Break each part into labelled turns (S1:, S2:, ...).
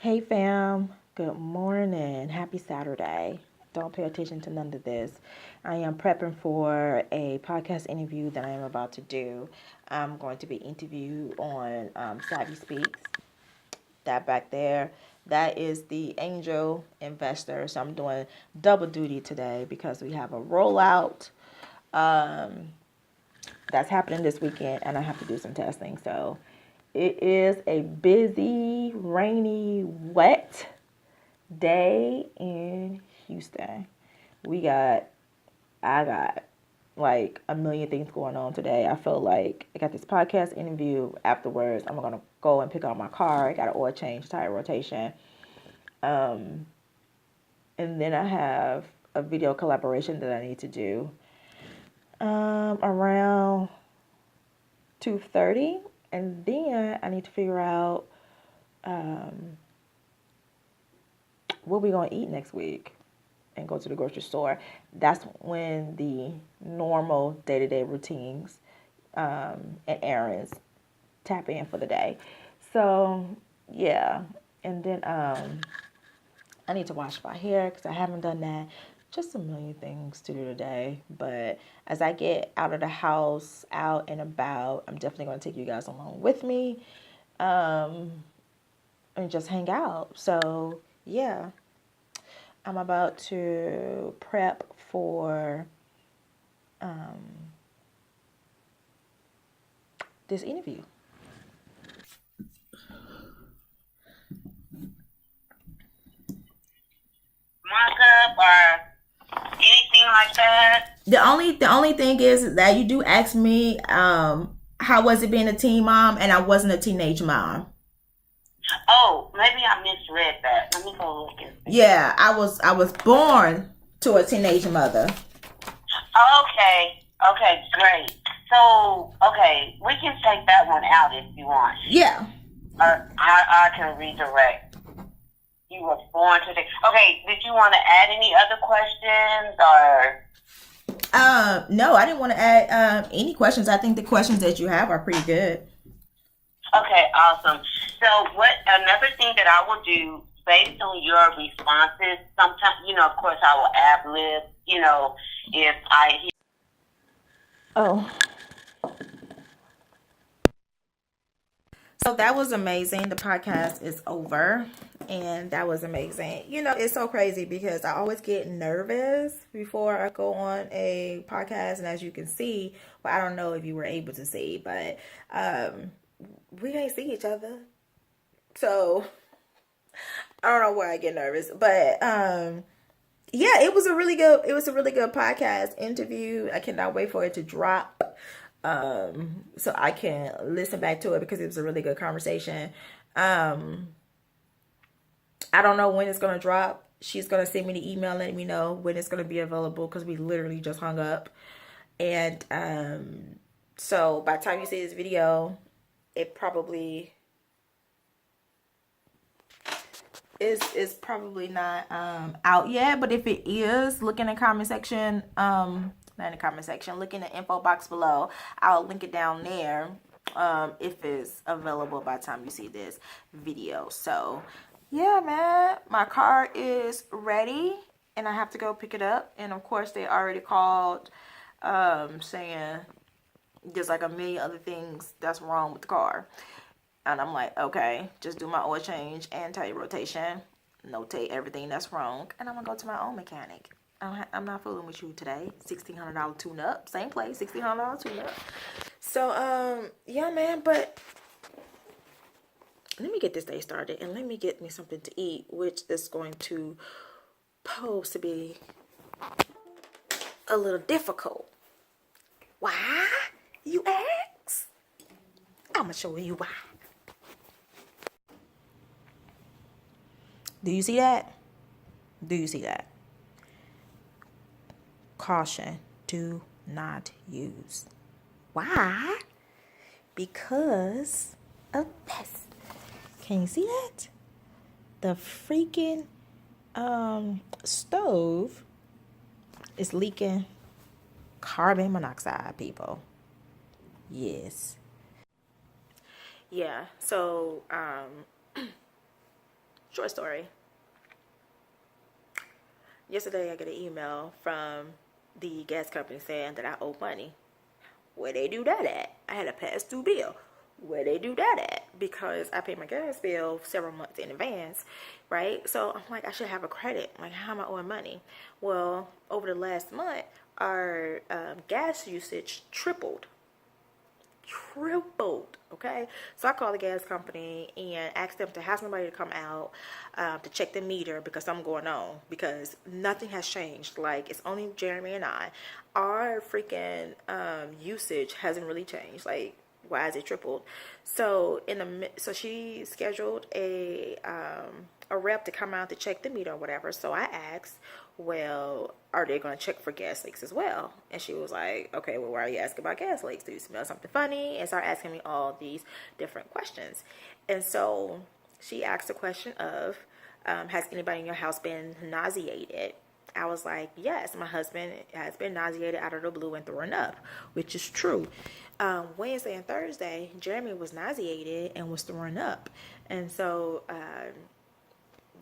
S1: Hey fam, good morning. Happy Saturday. Don't pay attention to none of this. I am prepping for a podcast interview that I am about to do. I'm going to be interviewed on Savvy Speaks. That back there, that is the angel investor. So I'm doing double duty today because we have a rollout that's happening this weekend and I have to do some testing. So it is a busy, rainy, wet day in Houston. I got like a million things going on today. I feel like I got this podcast interview. Afterwards, I'm gonna go and pick up my car. I got an oil change, tire rotation. And then I have a video collaboration that I need to do around 2:30, and then I need to figure out what we're gonna eat next week and go to the grocery store. That's when the normal day-to-day routines and errands tap in for the day. So yeah, and then I need to wash my hair because I haven't done that. Just a million things to do today. But as I get out of the house, out and about, I'm definitely going to take you guys along with me and just hang out. So yeah, I'm about to prep for this interview.
S2: Mock-up or anything like that?
S1: The only thing is that you do ask me how was it being a teen mom, and I wasn't a teenage mom.
S2: Oh, maybe I misread that. Let me go look at it.
S1: Yeah, I was born to a teenage mother.
S2: Okay. Okay, great. So, okay, we can take that one out if you want.
S1: Yeah.
S2: Or I can redirect. You were born today. Okay, did you want to add any other questions or?
S1: No, I didn't want to add any questions. I think the questions that you have are pretty good.
S2: Okay, awesome. So what another thing that I will do based on your responses, sometimes, of course I will ad-lib, if I hear.
S1: Oh. So that was amazing. The podcast is over, and that was amazing. It's so crazy because I always get nervous before I go on a podcast, and as you can see, well, I don't know if you were able to see, but we can't see each other. So I don't know why I get nervous, but yeah, it was a really good podcast interview. I cannot wait for it to drop so I can listen back to it because it was a really good conversation. I don't know when it's gonna drop. She's gonna send me the email letting me know when it's gonna be available because we literally just hung up. And so by the time you see this video, it probably is probably not out yet. But if it is, look in the comment section. Not in the comment section. Look in the info box below. I'll link it down there if it's available by the time you see this video. So yeah, man, my car is ready and I have to go pick it up. And of course, they already called saying there's like a million other things that's wrong with the car. And I'm like, okay, just do my oil change and tire rotation, notate everything that's wrong, and I'm gonna go to my own mechanic. I'm not fooling with you today. $1,600 tune up, same place, $1,600 tune up. So yeah, man. But let me get this day started and let me get me something to eat, which is going to pose to be a little difficult. Why? You ask? I'm gonna show you why. Do you see that? Do you see that? Caution, do not use. Why? Because of this. Can you see that? The freaking stove is leaking carbon monoxide, people. Yes. Yeah, so Short story. Yesterday I get an email from the gas company saying that I owe money. Where they do that at? I had a past due bill. Where they do that at? Because I paid my gas bill several months in advance, right? So I'm like, I should have a credit. Like, how am I owing money? Well, over the last month, our gas usage tripled. Okay, so I called the gas company and asked them to have somebody to come out to check the meter because something going on, because nothing has changed. Like, it's only Jeremy and I. Our freaking usage hasn't really changed. Like, why is it tripled? So so she scheduled a rep to come out to check the meter or whatever. So I asked, well, are they going to check for gas leaks as well? And she was like, okay, well, why are you asking about gas leaks? Do you smell something funny? And started asking me all these different questions. And so she asked the question of, has anybody in your house been nauseated? I was like, yes, my husband has been nauseated out of the blue and throwing up, which is true. Wednesday and Thursday, Jeremy was nauseated and was throwing up. And so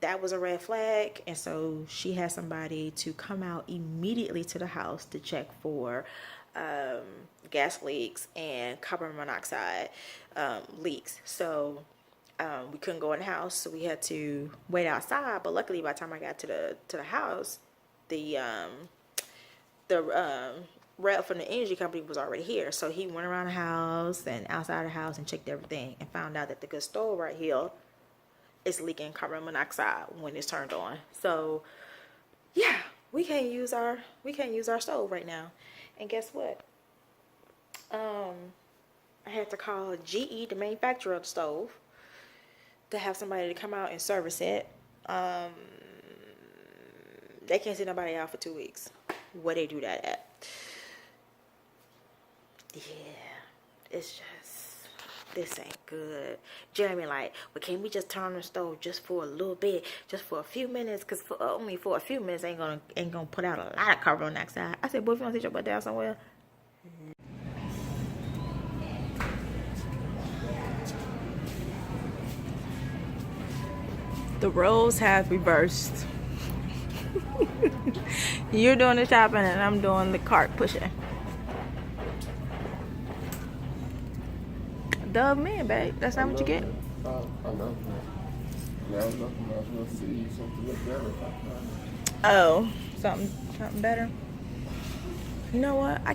S1: that was a red flag. And so she had somebody to come out immediately to the house to check for gas leaks and carbon monoxide leaks. So we couldn't go in the house, so we had to wait outside. But luckily, by the time I got to the house, the rep from the energy company was already here. So he went around the house and outside the house and checked everything and found out that the good stove right here is leaking carbon monoxide when it's turned on. So yeah, we can't use our stove right now. And guess what? I had to call GE, the manufacturer of the stove, to have somebody to come out and service it. They can't send nobody out for 2 weeks. Where they do that at? Yeah, it's just, this ain't good. Jeremy like, well, can we just turn on the stove just for a little bit, just for a few minutes? Because only for a few minutes ain't gonna put out a lot of carbon monoxide. I said, boy, if you want to sit your butt down somewhere. The roles have reversed. You're doing the shopping and I'm doing the cart pushing. Dove man, babe. That's not what you get.
S3: I know. Now I'm going to see something look better.
S1: Oh, something better. You know what? I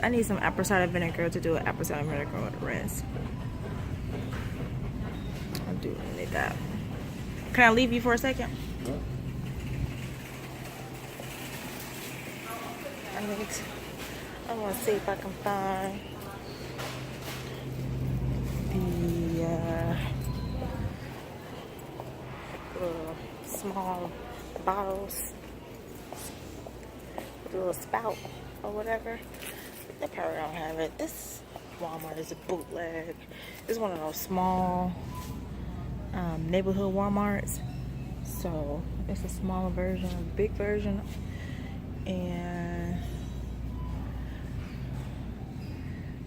S1: need some apple cider vinegar to do an apple cider vinegar with the rinse. I do need that. Can I leave you for a second?
S3: Yeah.
S1: I want to see if I can find the little small bottles with a little spout or whatever. They probably don't have it. This Walmart is a bootleg. It's one of those small neighborhood Walmarts. So it's a smaller version, a big version, and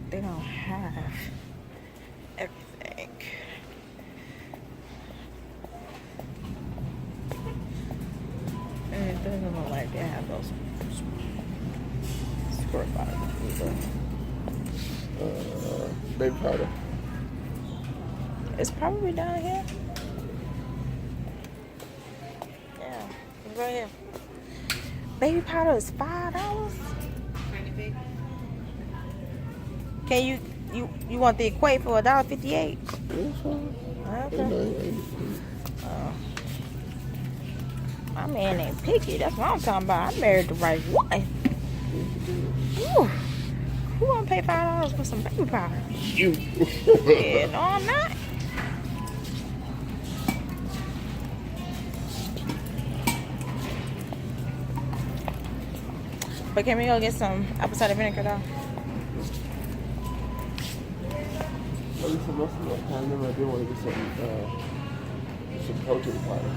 S1: they don't have everything. And it doesn't look like they have those squirt bottles either.
S3: Baby powder.
S1: It's probably down here. Yeah, it's right here. Baby powder is $5. Can you want the equate for $1.58? Okay. My man ain't picky. That's what I'm talking about. I married the right one. Ooh. Who wanna pay $5 for some baby powder?
S3: You.
S1: Yeah, no, I'm not. But can we go get some apple cider vinegar though?
S3: I remember I did want to get some protein powder.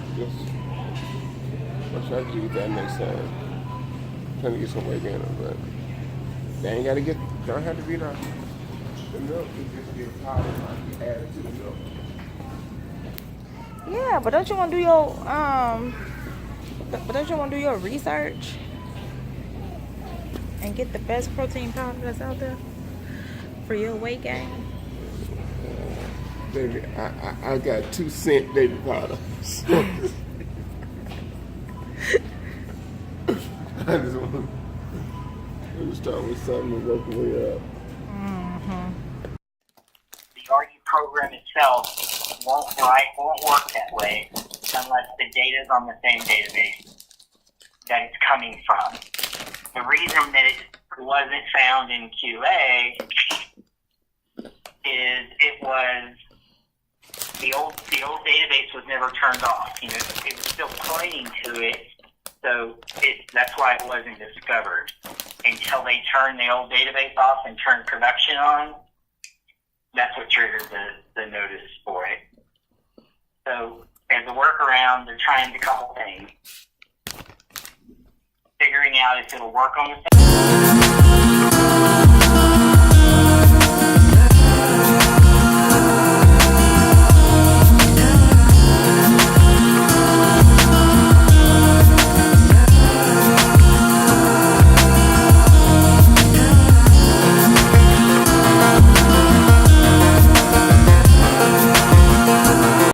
S3: I'll try to get that next time. Trying to get some weight gainer, but they ain't don't have to be the milk. You just get powder and add it to the milk.
S1: Yeah, Yeah, but don't you want to do your but don't you want to do your research and get the best protein powder that's out there for your weight gain?
S3: Baby, I got 2 cent baby powder. I just want to start with something and work my way up.
S4: The RU program itself won't work that way unless the data is on the same database that it's coming from. The reason that it wasn't found in QA is it was the old database was never turned off. You know, it was still pointing to it, so that's why it wasn't discovered until they turned the old database off and turned production on. That's what triggered the notice for it. So as a workaround, they're trying a couple things. Figuring out if it'll work on the